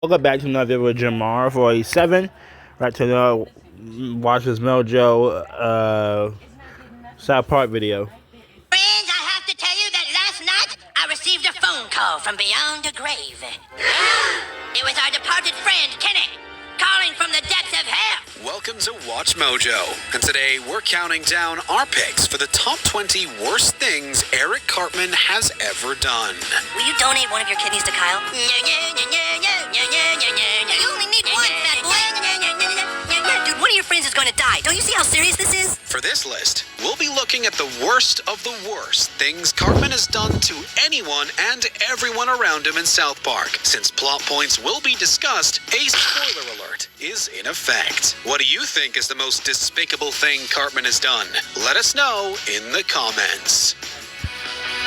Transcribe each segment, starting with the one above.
Welcome back to another video with Jamar for a 7. Right to the watchmojo South Park video. Friends, I have to tell you that last night I received a phone call from beyond the grave. It was our departed friend, Kenny, calling from the depths of hell. Welcome to Watch Mojo, and today we're counting down our picks for the top 20 worst things Eric Cartman has ever done. Will you donate one of your kidneys to Kyle? You only need one, fat boy. Dude, one of your friends is going to die. Don't you see how serious this is? For this list, we'll be looking at the worst of the worst things Cartman has done to anyone and everyone around him in South Park. Since plot points will be discussed, a spoiler alert is in effect. What do you think is the most despicable thing Cartman has done? Let us know in the comments.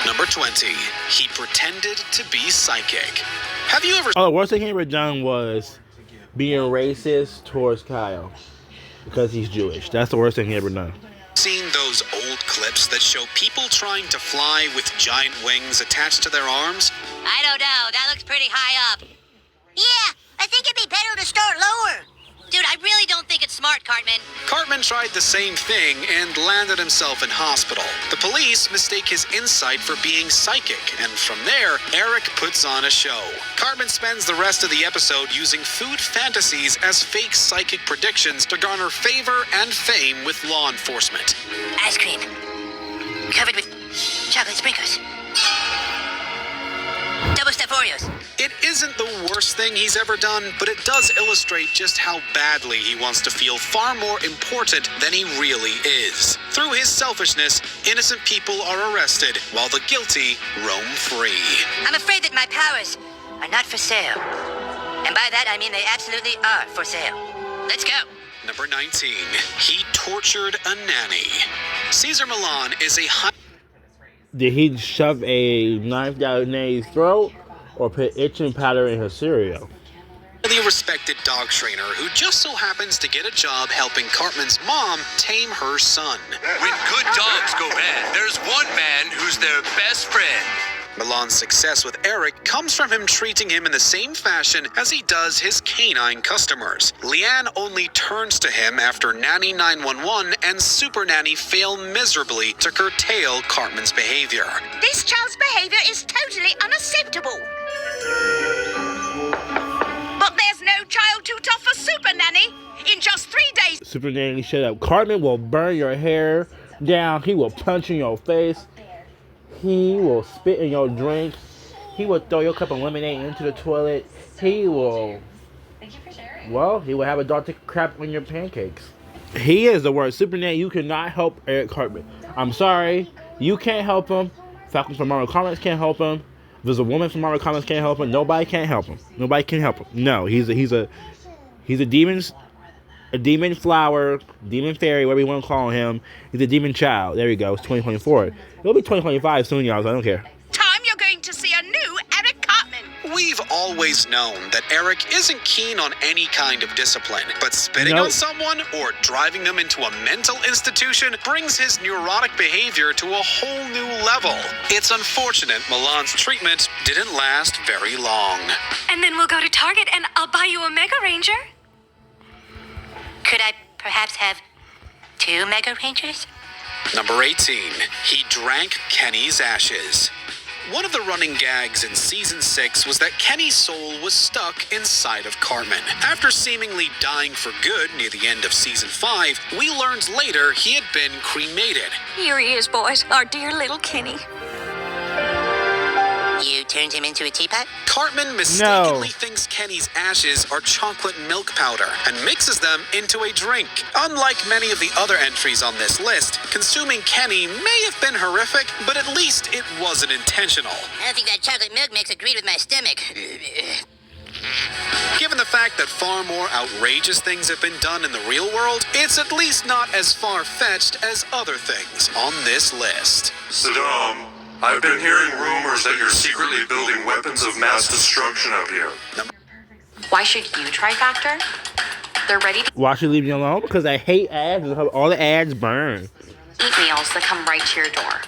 Number 20. He pretended to be psychic. Have you ever... Oh, the worst thing he ever done was being racist towards Kyle because he's Jewish. That's the worst thing he ever done. Seen those old clips that show people trying to fly with giant wings attached to their arms? I don't know. That looks pretty high up. Yeah, I think it'd be better to start lower. Dude, I really don't think it's smart, Cartman. Cartman tried the same thing and landed himself in hospital. The police mistake his insight for being psychic, and from there, Eric puts on a show. Cartman spends the rest of the episode using food fantasies as fake psychic predictions to garner favor and fame with law enforcement. Ice cream. Covered with chocolate sprinkles. Double stuffed Oreos. It isn't the worst thing he's ever done, but it does illustrate just how badly he wants to feel far more important than he really is. Through his selfishness, innocent people are arrested, while the guilty roam free. I'm afraid that my powers are not for sale. And by that, I mean they absolutely are for sale. Let's go. Number 19. He tortured a nanny. Caesar Milan is a high... Did he shove a knife down Nanny's throat or put itching powder in her cereal? highly respected dog trainer who just so happens to get a job helping Cartman's mom tame her son. When good dogs go bad, there's one man who's their best friend. Milan's success with Eric comes from him treating him in the same fashion as he does his canine customers. Leanne only turns to him after Nanny 911 and Super Nanny fail miserably to curtail Cartman's behavior. This child's behavior is totally unacceptable. But there's no child too tough for Super Nanny. In just 3 days... Super Nanny, shut up. Cartman will burn your hair down. He will punch in your face. He will spit in your drink. He will throw your cup of lemonade into the toilet. He will... Thank you for sharing. Well, he will have a dog take a crap on your pancakes. He is the worst. Super Nanny, you cannot help Eric Cartman. I'm sorry. You can't help him. Falcons from Marvel Comics can't help him. There's a woman from Marvel Comics can't help him. Nobody can't help him. Nobody can help him. No, he's a demon flower, demon fairy, whatever you want to call him. He's a demon child. There we go. It's 2024. It'll be 2025 soon, y'all. So I don't care. Time you're going to see a new Eric Cartman. We've always known that Eric isn't keen on any kind of discipline, but spitting on someone or driving them into a mental institution brings his neurotic behavior to a whole new level. It's unfortunate Milan's treatment didn't last very long. And then we'll go to Target and I'll buy you a Mega Ranger. Could I perhaps have 2 Mega Rangers? Number 18. He drank Kenny's ashes. One of the running gags in Season 6 was that Kenny's soul was stuck inside of Cartman. After seemingly dying for good near the end of Season 5, we learned later he had been cremated. Here he is, boys. Our dear little Kenny. You turned him into a teapot? Cartman mistakenly thinks Kenny's ashes are chocolate milk powder and mixes them into a drink. Unlike many of the other entries on this list, consuming Kenny may have been horrific, but at least it wasn't intentional. I don't think that chocolate milk mix agreed with my stomach. Given the fact that far more outrageous things have been done in the real world, it's at least not as far-fetched as other things on this list. Saddam, I've been hearing rumors that you're secretly building weapons of mass destruction up here. Why should you try Factor? They're ready to Why should you leave me alone? Because I hate ads. All the ads burn. eat meals that come right to your door.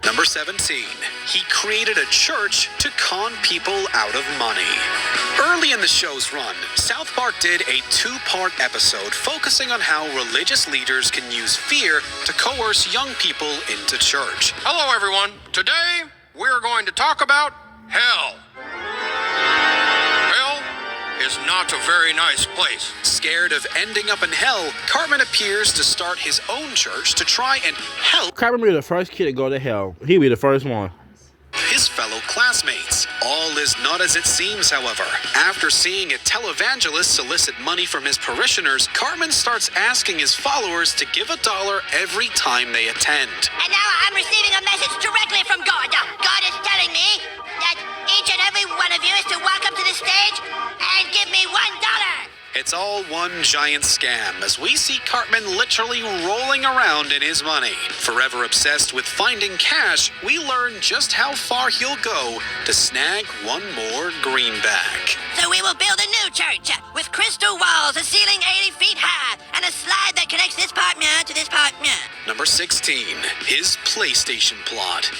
Number 17. He created a church to con people out of money. in the show's run, South Park did a 2-part episode focusing on how religious leaders can use fear to coerce young people into church. Hello, everyone. Today, we're going to talk about hell. Hell is not a very nice place. Scared of ending up in hell, Cartman appears to start his own church to try and help Cartman will be the first kid to go to hell. He'll be the first one. his fellow classmates. All is not as it seems, however. After seeing a televangelist solicit money from his parishioners, Cartman starts asking his followers to give $1 every time they attend. And now I'm receiving a message directly from God. God is telling me that each and every one of you is to walk up to the stage and give me $1. It's all one giant scam as we see Cartman literally rolling around in his money. Forever obsessed with finding cash, we learn just how far he'll go to snag one more greenback. So we will build a new church with crystal walls, a ceiling 80 feet high, and a slide that connects this part to this part. Number 16, his PlayStation plot.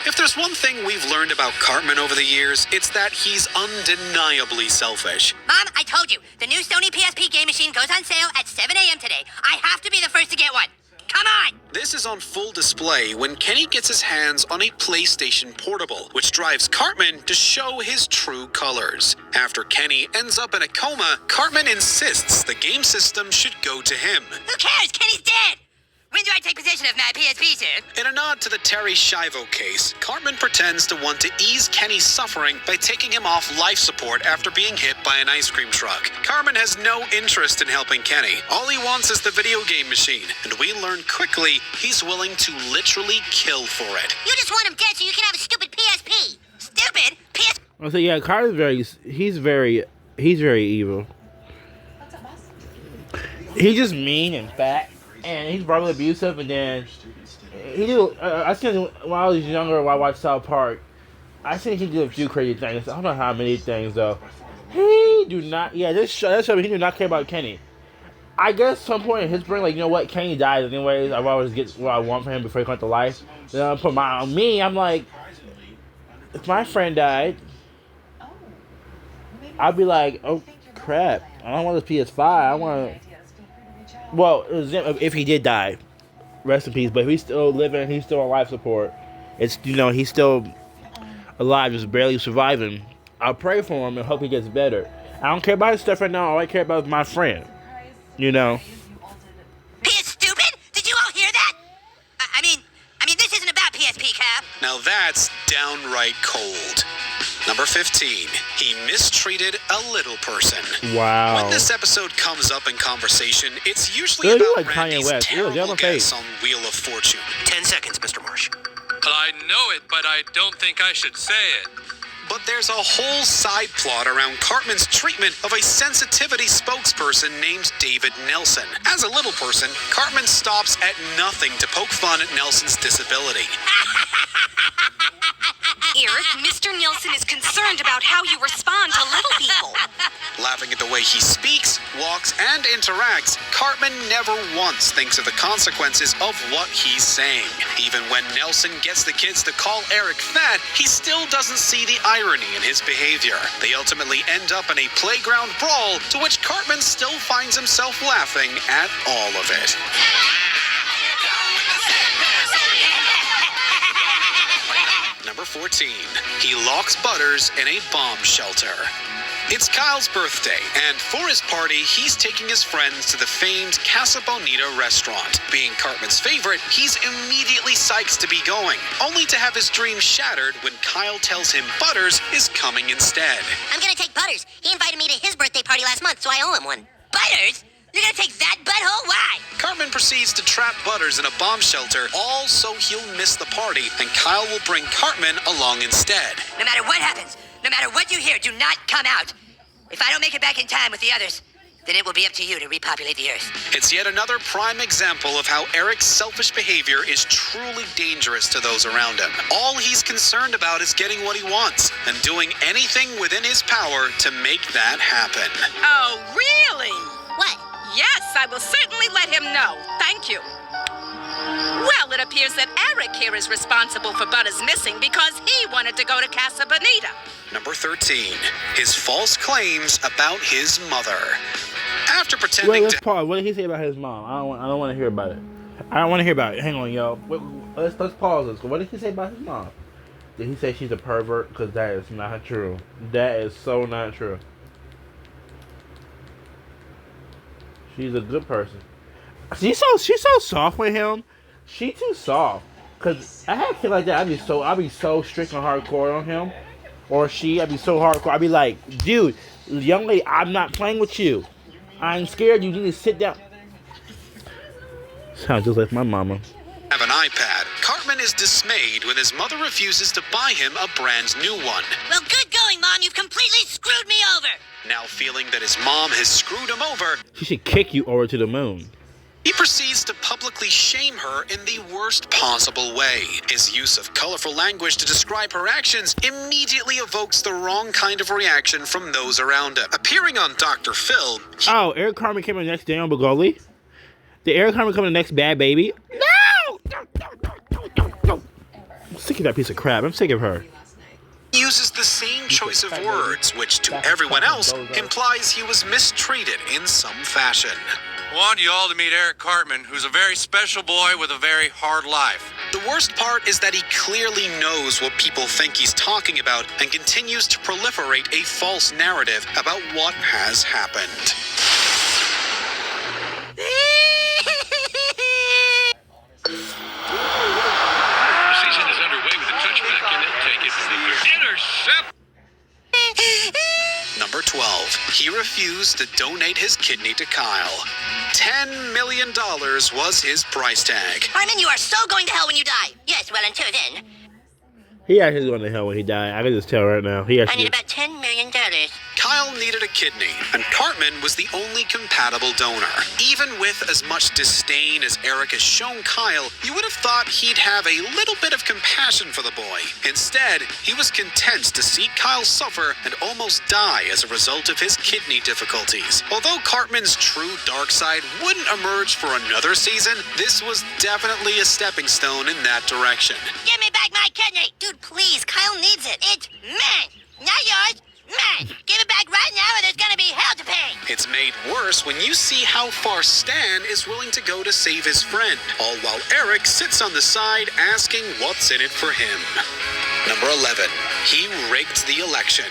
If there's one thing we've learned about Cartman over the years, it's that he's undeniably selfish. Mom, I told you, the new Sony PSP game machine goes on sale at 7 a.m. today. I have to be the first to get one. Come on! This is on full display when Kenny gets his hands on a PlayStation Portable, which drives Cartman to show his true colors. After Kenny ends up in a coma, Cartman insists the game system should go to him. Who cares? Kenny's dead! When do I take possession of my PSP, sir? In a nod to the Terry Schiavo case, Cartman pretends to want to ease Kenny's suffering by taking him off life support after being hit by an ice cream truck. Cartman has no interest in helping Kenny. All he wants is the video game machine, and we learn quickly he's willing to literally kill for it. You just want him dead so you can have a stupid PSP. Stupid? PSP? So yeah, Cartman's he's very evil. He's just mean and fat. And he's verbally abusive, and then I seen when I was younger, when I watched South Park, I seen he did a few crazy things. I don't know how many things though. He do not. Yeah, this show he do not care about Kenny. I guess some point in his brain, like, you know what, Kenny dies anyways. I'd always get what I want for him before he comes to life. Then I put my on me. I'm like, if my friend died, I'd be like, oh crap, I don't want this PS5. I want. Well, if he did die, rest in peace. But if he's still living, he's still on life support. It's, he's still alive, just barely surviving. I'll pray for him and hope he gets better. I don't care about his stuff right now. All I care about is my friend. PS stupid? Did you all hear that? I mean, this isn't about PSP, Cap. Now that's downright cold. Number 15, he mistreated a little person. Wow. When this episode comes up in conversation, it's usually Dude, about like Kanye Randy's West. terrible guess on Wheel of Fortune. 10 seconds, Mr. Marsh. I know it, but I don't think I should say it. But there's a whole side plot around Cartman's treatment of a sensitivity spokesperson named David Nelson. As a little person, Cartman stops at nothing to poke fun at Nelson's disability. Eric, Mr. Nielsen is concerned about how you respond to little people. Laughing at the way he speaks, walks, and interacts, Cartman never once thinks of the consequences of what he's saying. Even when Nelson gets the kids to call Eric fat, he still doesn't see the irony in his behavior. They ultimately end up in a playground brawl, to which Cartman still finds himself laughing at all of it. Number 14, he locks Butters in a bomb shelter. It's Kyle's birthday, and for his party, he's taking his friends to the famed Casa Bonita restaurant. Being Cartman's favorite, he's immediately psyched to be going, only to have his dream shattered when Kyle tells him Butters is coming instead. I'm gonna take Butters. He invited me to his birthday party last month, so I owe him one. Butters? You're gonna take that butthole? Why? Cartman proceeds to trap Butters in a bomb shelter, all so he'll miss the party, and Kyle will bring Cartman along instead. No matter what happens, no matter what you hear, do not come out. If I don't make it back in time with the others, then it will be up to you to repopulate the Earth. It's yet another prime example of how Eric's selfish behavior is truly dangerous to those around him. All he's concerned about is getting what he wants, and doing anything within his power to make that happen. Oh, really? What? Yes, I will certainly let him know. Thank you. Well, it appears that Eric here is responsible for Butters missing because he wanted to go to Casa Bonita. Number 13. His false claims about his mother. After pretending Wait, let's to... pause. What did he say about his mom? I don't want to hear about it. I don't want to hear about it. Hang on, y'all. Let's pause this. What did he say about his mom? Did he say she's a pervert? Because that is not true. That is so not true. She's a good person. She's so soft with him. She too soft. Cause I had a kid like that. I'd be so strict and hardcore on him, or she. I'd be so hardcore. I'd be like, dude, young lady, I'm not playing with you. I'm scared. You need to sit down. Sounds just like my mama. Have an iPad. Cartman is dismayed when his mother refuses to buy him a brand new one. Well, good going, Mom. You've completely screwed me over. Now feeling that his mom has screwed him over, She should kick you over to the moon. he proceeds to publicly shame her in the worst possible way. His use of colorful language to describe her actions immediately evokes the wrong kind of reaction from those around him. Appearing on Dr. Phil, Oh, Eric Cartman came in next day on Bugoli. Did Eric Cartman come in the next Bad Baby? No! I'm sick of that piece of crap. I'm sick of her. he uses the same choice of words, which to everyone else implies he was mistreated in some fashion. I want you all to meet Eric Cartman, who's a very special boy with a very hard life. The worst part is that he clearly knows what people think he's talking about and continues to proliferate a false narrative about what has happened. The season is underway with a touchback, and they'll take it. Intercept. Number 12. He refused to donate his kidney to Kyle. $10 million was his price tag. Cartman, you are so going to hell when you die. Yes, well, until then, He actually going to hell when he died. I can just tell right now. He I actually. need about $10 million. Kyle needed a kidney, and Cartman was the only compatible donor. Even with as much disdain as Eric has shown Kyle, you would have thought he'd have a little bit of compassion for the boy. Instead, he was content to see Kyle suffer and almost die as a result of his kidney difficulties. Although Cartman's true dark side wouldn't emerge for another season, this was definitely a stepping stone in that direction. Give me back my kidney. Dude, please. Kyle needs it. It's mine. Not yours. Mine. Give it back right now or there's gonna be hell to pay. It's made worse when you see how far Stan is willing to go to save his friend, all while Eric sits on the side asking what's in it for him. Number 11. He rigged the election.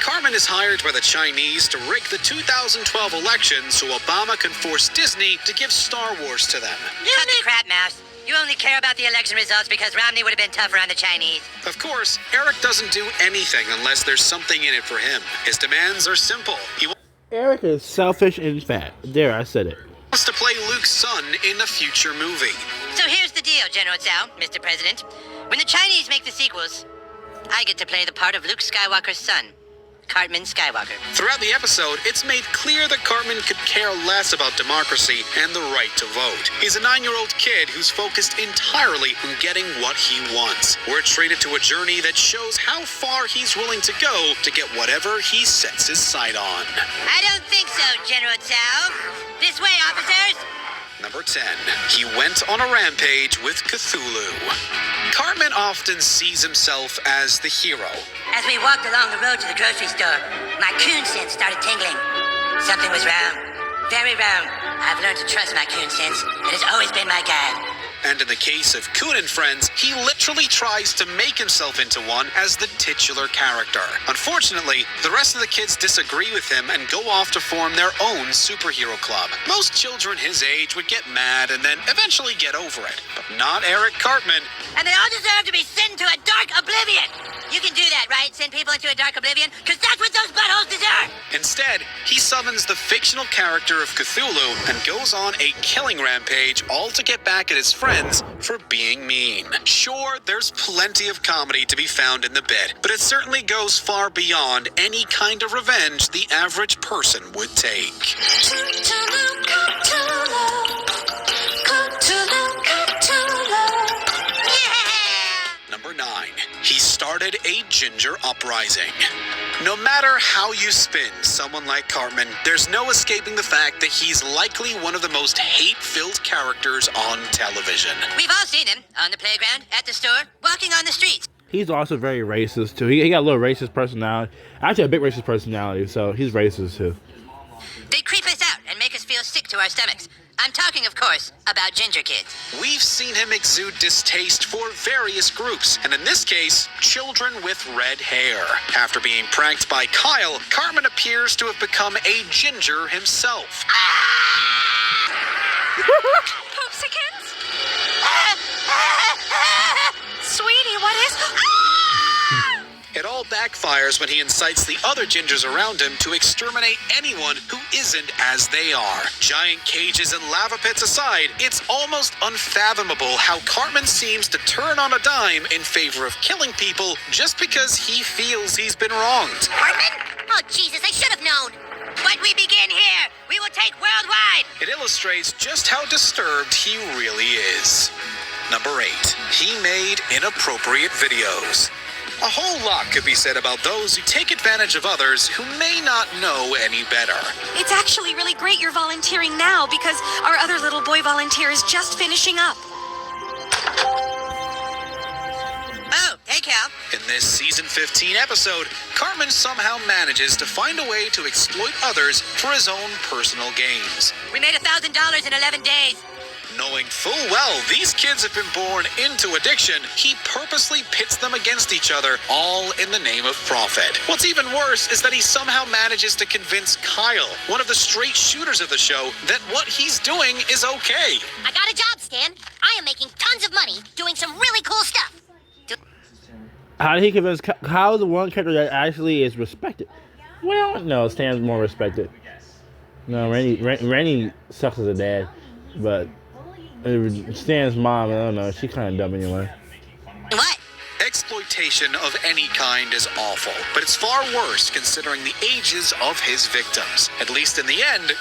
Cartman is hired by the Chinese to rig the 2012 election so Obama can force Disney to give Star Wars to them. Cut the crap, Mouse. You only care about the election results because Romney would have been tougher on the Chinese. Of course, Eric doesn't do anything unless there's something in it for him. His demands are simple. He Eric is selfish and fat. There, I said it. wants to play Luke's son in a future movie. So here's the deal, General Tsao, Mr. President. When the Chinese make the sequels, I get to play the part of Luke Skywalker's son, Cartman Skywalker. Throughout the episode, it's made clear that Cartman could care less about democracy and the right to vote. He's a 9-year-old kid who's focused entirely on getting what he wants. We're treated to a journey that shows how far he's willing to go to get whatever he sets his sight on. I don't think so, General Tsao. This way, officers. Number 10. He went on a rampage with Cthulhu. Cartman often sees himself as the hero. As we walked along the road to the grocery store, my coon sense started tingling. Something was wrong. Very wrong. I've learned to trust my coon sense. It has always been my guide. And in the case of Coon and Friends, he literally tries to make himself into one as the titular character. Unfortunately, the rest of the kids disagree with him and go off to form their own superhero club. Most children his age would get mad and then eventually get over it. But not Eric Cartman. And they all deserve to be sent into a dark oblivion. You can do that, right? Send people into a dark oblivion? Because that's what those buttholes deserve. Instead, he summons the fictional character of Cthulhu and goes on a killing rampage, all to get back at his friends for being mean. Sure, there's plenty of comedy to be found in the bit, but it certainly goes far beyond any kind of revenge the average person would take. Number 9. He started started a ginger uprising. No matter how you spin someone like Cartman, there's no escaping the fact that he's likely one of the most hate-filled characters on television. We've all seen him on the playground, at the store, walking on the streets. He's also very racist too. He got a little racist personality. Actually, a big racist personality, so he's racist too. They creep us out and make us feel sick to our stomachs. I'm talking, of course, about ginger kids. We've seen him exude distaste for various groups, and in this case, children with red hair. After being pranked by Kyle, Cartman appears to have become a ginger himself. Poopsikins? Sweetie, what is... It all backfires when he incites the other gingers around him to exterminate anyone who isn't as they are. Giant cages and lava pits aside, it's almost unfathomable how Cartman seems to turn on a dime in favor of killing people just because he feels he's been wronged. Cartman? Oh, Jesus, I should have known. But we begin here. We will take worldwide. It illustrates just how disturbed he really is. Number 8. He made inappropriate videos. A whole lot could be said about those who take advantage of others who may not know any better. It's actually really great you're volunteering now because our other little boy volunteer is just finishing up. Oh, hey, Cal. In this season 15 episode, Cartman somehow manages to find a way to exploit others for his own personal gains. We made $1,000 in 11 days. Knowing full well these kids have been born into addiction, he purposely pits them against each other, all in the name of profit. What's even worse is that he somehow manages to convince Kyle, one of the straight shooters of the show, that what he's doing is okay. I got a job, Stan. I am making tons of money doing some really cool stuff. How did he convince Kyle's the one character that actually is respected? Well, no, Stan's more respected. No, Randy sucks as a dad, but Stan's mom, I don't know, she's kind of dumb anyway. What? Exploitation of any kind is awful, but it's far worse considering the ages of his victims. At least in the end,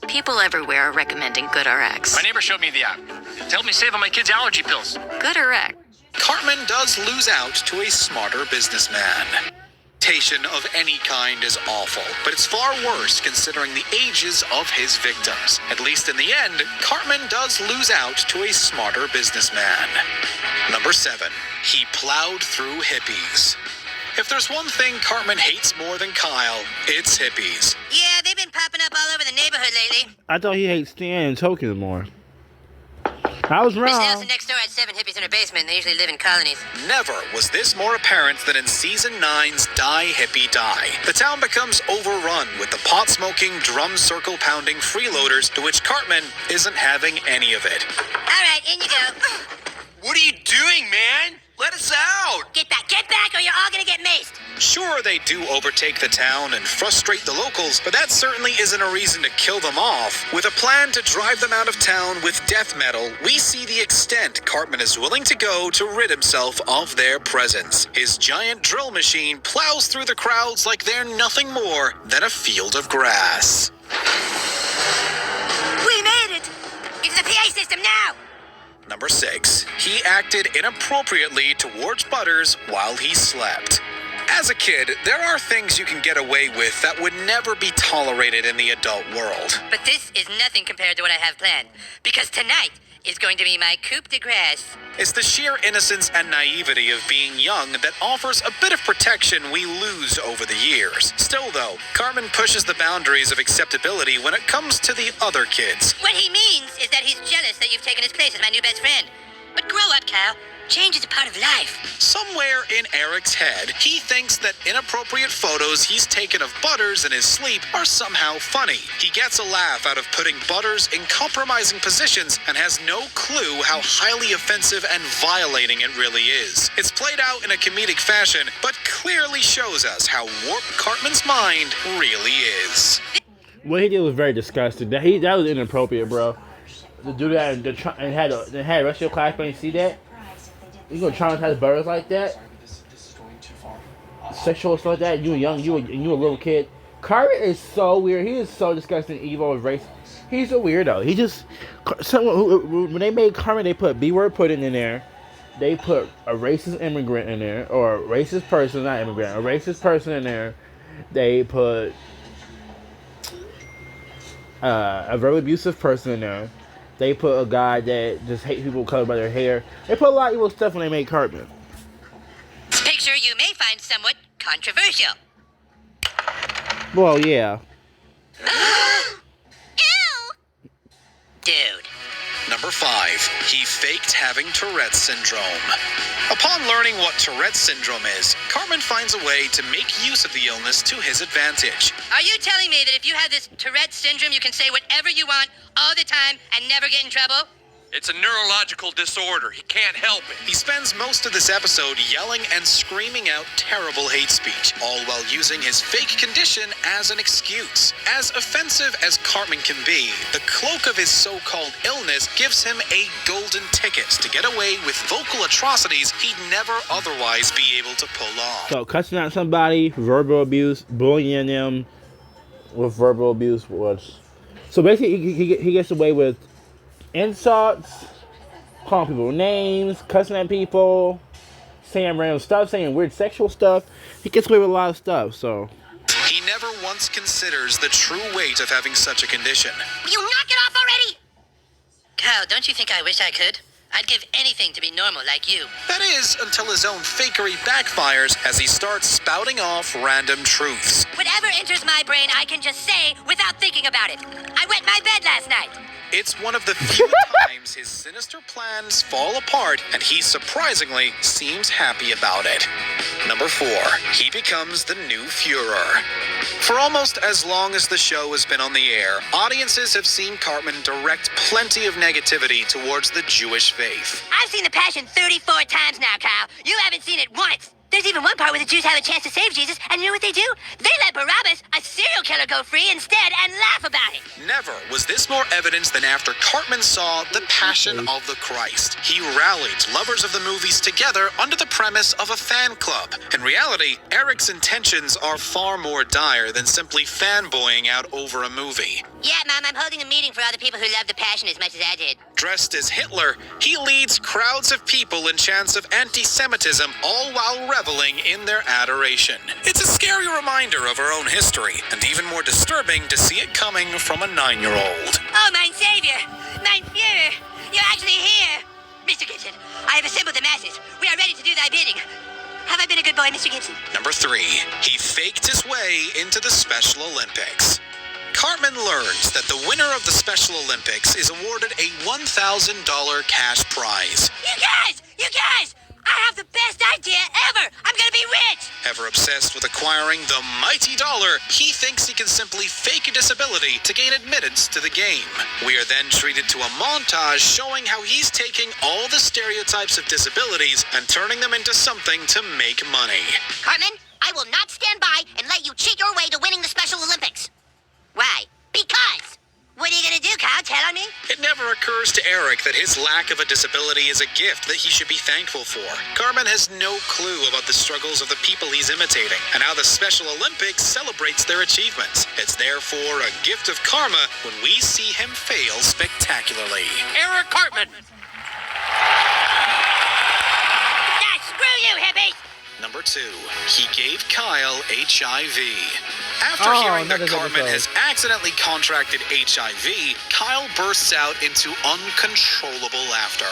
People everywhere are recommending GoodRx. My neighbor showed me the app. It helped me save on my kids' allergy pills. GoodRx. Cartman does lose out to a smarter businessman. Exploitation of any kind is awful, but it's far worse considering the ages of his victims. At least in the end, Cartman does lose out to a smarter businessman. Number 7. He plowed through hippies. If there's one thing Cartman hates more than Kyle, it's hippies. Yeah, they've been popping up all over the neighborhood lately. I thought he hates Stan and Tokyo more. I was Miss wrong. Nelson next door had 7 hippies in her basement. They usually live in colonies. Never was this more apparent than in Season 9's Die Hippie Die. The town becomes overrun with the pot-smoking, drum circle-pounding freeloaders to which Cartman isn't having any of it. All right, in you go. What are you doing, man? Let us out! Get back, or you're all gonna get maced. Sure, they do overtake the town and frustrate the locals, but that certainly isn't a reason to kill them off. With a plan to drive them out of town with death metal, we see the extent Cartman is willing to go to rid himself of their presence. His giant drill machine plows through the crowds like they're nothing more than a field of grass. We made it. Into the PA system now. Number 6. He acted inappropriately towards Butters while he slept. As a kid, there are things you can get away with that would never be tolerated in the adult world. But this is nothing compared to what I have planned. Because tonight is going to be my coup de grace. It's the sheer innocence and naivety of being young that offers a bit of protection we lose over the years. Still though, Cartman pushes the boundaries of acceptability when it comes to the other kids. What he means is that he's jealous that you've taken his place as my new best friend. But grow up, Cal. Change is a part of life. Somewhere in Eric's head, he thinks that inappropriate photos he's taken of Butters in his sleep are somehow funny. He gets a laugh out of putting Butters in compromising positions and has no clue how highly offensive and violating it really is. It's played out in a comedic fashion, but clearly shows us how warped Cartman's mind really is. What he did was very disgusting. That was inappropriate, bro. To do that and had the rest of your classmates see that. You gonna traumatize Butters like that? Sexual stuff like that? You a little kid. Cartman is so weird. He is so disgusting, evil, and racist. He's a weirdo. He just when they made Cartman, they put B-word pudding in there. they put a racist immigrant in there, or a racist person, not immigrant, a racist person in there. They put a very abusive person in there. They put a guy that just hates people colored by their hair. They put a lot of evil stuff when they made Cartman. This picture you may find somewhat controversial. Well, yeah. Ew! Dude. Number 5. He faked having Tourette's syndrome. Upon learning what Tourette's syndrome is, Cartman finds a way to make use of the illness to his advantage. Are you telling me that if you have this Tourette syndrome, you can say whatever you want all the time and never get in trouble? It's a neurological disorder. He can't help it. He spends most of this episode yelling and screaming out terrible hate speech, all while using his fake condition as an excuse. As offensive as Cartman can be, the cloak of his so-called illness gives him a golden ticket to get away with vocal atrocities he'd never otherwise be able to pull off. So cussing out somebody, verbal abuse, bullying them with verbal abuse was. So basically, he gets away with insults, calling people names, cussing at people, saying random stuff, saying weird sexual stuff. He gets away with a lot of stuff, so. He never once considers the true weight of having such a condition. Will you knock it off already? Kyle, don't you think I wish I could? I'd give anything to be normal like you. That is, until his own fakery backfires as he starts spouting off random truths. Whatever enters my brain, I can just say without thinking about it. I wet my bed last night. It's one of the few times his sinister plans fall apart, and he surprisingly seems happy about it. Number 4. He becomes the new Führer. For almost as long as the show has been on the air, audiences have seen Cartman direct plenty of negativity towards the Jewish faith. I've seen The Passion 34 times now, Kyle. You haven't seen it once. There's even one part where the Jews have a chance to save Jesus, and you know what they do? They let Barabbas, a serial killer, go free instead and laugh about it. Never was this more evidence than after Cartman saw The Passion of the Christ. He rallied lovers of the movies together under the premise of a fan club. In reality, Eric's intentions are far more dire than simply fanboying out over a movie. Yeah, Mom, I'm holding a meeting for all the people who love The Passion as much as I did. Dressed as Hitler, he leads crowds of people in chants of anti-Semitism, all while reveling in their adoration. It's a scary reminder of our own history, and even more disturbing to see it coming from a 9-year-old. Oh, mein Savior, mein Führer, you're actually here. Mr. Gibson, I have assembled the masses. We are ready to do thy bidding. Have I been a good boy, Mr. Gibson? Number 3, he faked his way into the Special Olympics. Cartman learns that the winner of the Special Olympics is awarded a $1,000 cash prize. You guys! I have the best idea ever! I'm gonna be rich! Ever obsessed with acquiring the mighty dollar, he thinks he can simply fake a disability to gain admittance to the game. We are then treated to a montage showing how he's taking all the stereotypes of disabilities and turning them into something to make money. Cartman, I will not stand by and let you cheat your way to winning the Special Olympics. Why? Because! What are you gonna do, Kyle? Tell on me? It never occurs to Eric that his lack of a disability is a gift that he should be thankful for. Cartman has no clue about the struggles of the people he's imitating and how the Special Olympics celebrates their achievements. It's therefore a gift of karma when we see him fail spectacularly. Eric Cartman! Ah, screw you, hippies! Number 2, he gave Kyle HIV. After hearing that Cartman has accidentally contracted HIV, Kyle bursts out into uncontrollable laughter.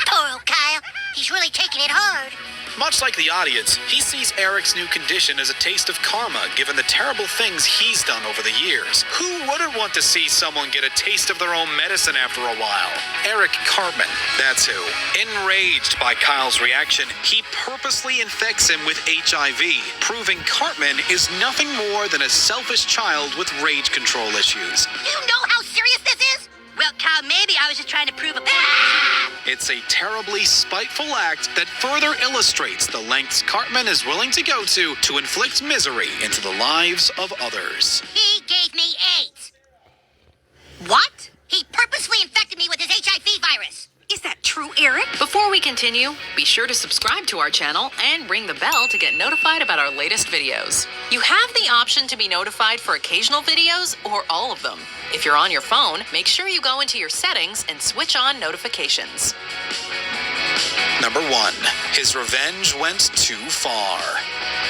Poor old Kyle. He's really taking it hard. Much like the audience, he sees Eric's new condition as a taste of karma, given the terrible things he's done over the years. Who wouldn't want to see someone get a taste of their own medicine after a while? Eric Cartman, that's who. Enraged by Kyle's reaction, he purposely infects him with HIV, proving Cartman is nothing more than a selfish child with rage control issues. You know how serious this is? Well, Kyle, maybe I was just trying to prove a point. It's a terribly spiteful act that further illustrates the lengths Cartman is willing to go to inflict misery into the lives of others. He gave me AIDS. What? He purposely infected me with his HIV virus. Is that true, Eric? Before we continue, be sure to subscribe to our channel and ring the bell to get notified about our latest videos. You have the option to be notified for occasional videos or all of them. If you're on your phone, make sure you go into your settings and switch on notifications. Number 1. His revenge went too far.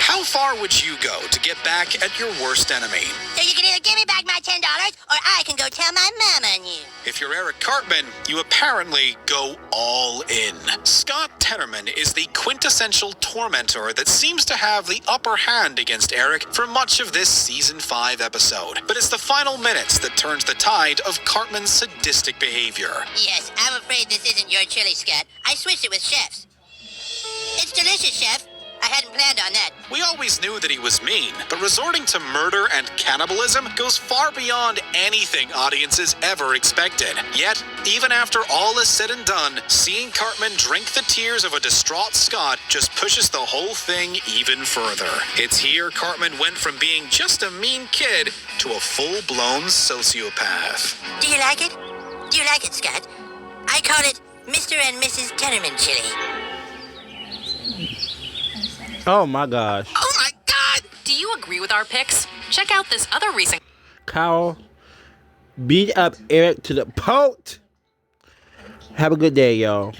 How far would you go to get back at your worst enemy? So you can either give me back my $10 or I can go tell my mama on you. If you're Eric Cartman, you apparently go all in. Scott Tenorman is the quintessential tormentor that seems to have the upper hand against Eric for much of this Season 5 episode. But it's the final minutes that turns the tide of Cartman's sadistic behavior. Yes, I'm afraid this isn't your chili, Scott. I switched it with chefs. It's delicious, chef. I hadn't planned on that. We always knew that he was mean, but resorting to murder and cannibalism goes far beyond anything audiences ever expected. Yet, even after all is said and done, seeing Cartman drink the tears of a distraught Scott just pushes the whole thing even further. It's here Cartman went from being just a mean kid to a full-blown sociopath. Do you like it? Do you like it, Scott? I call it Mr. and Mrs. Tenorman chili. Oh my gosh. Oh my God! Do you agree with our picks? Check out this other recent... Kyle beat up Eric to the post. Have a good day, y'all.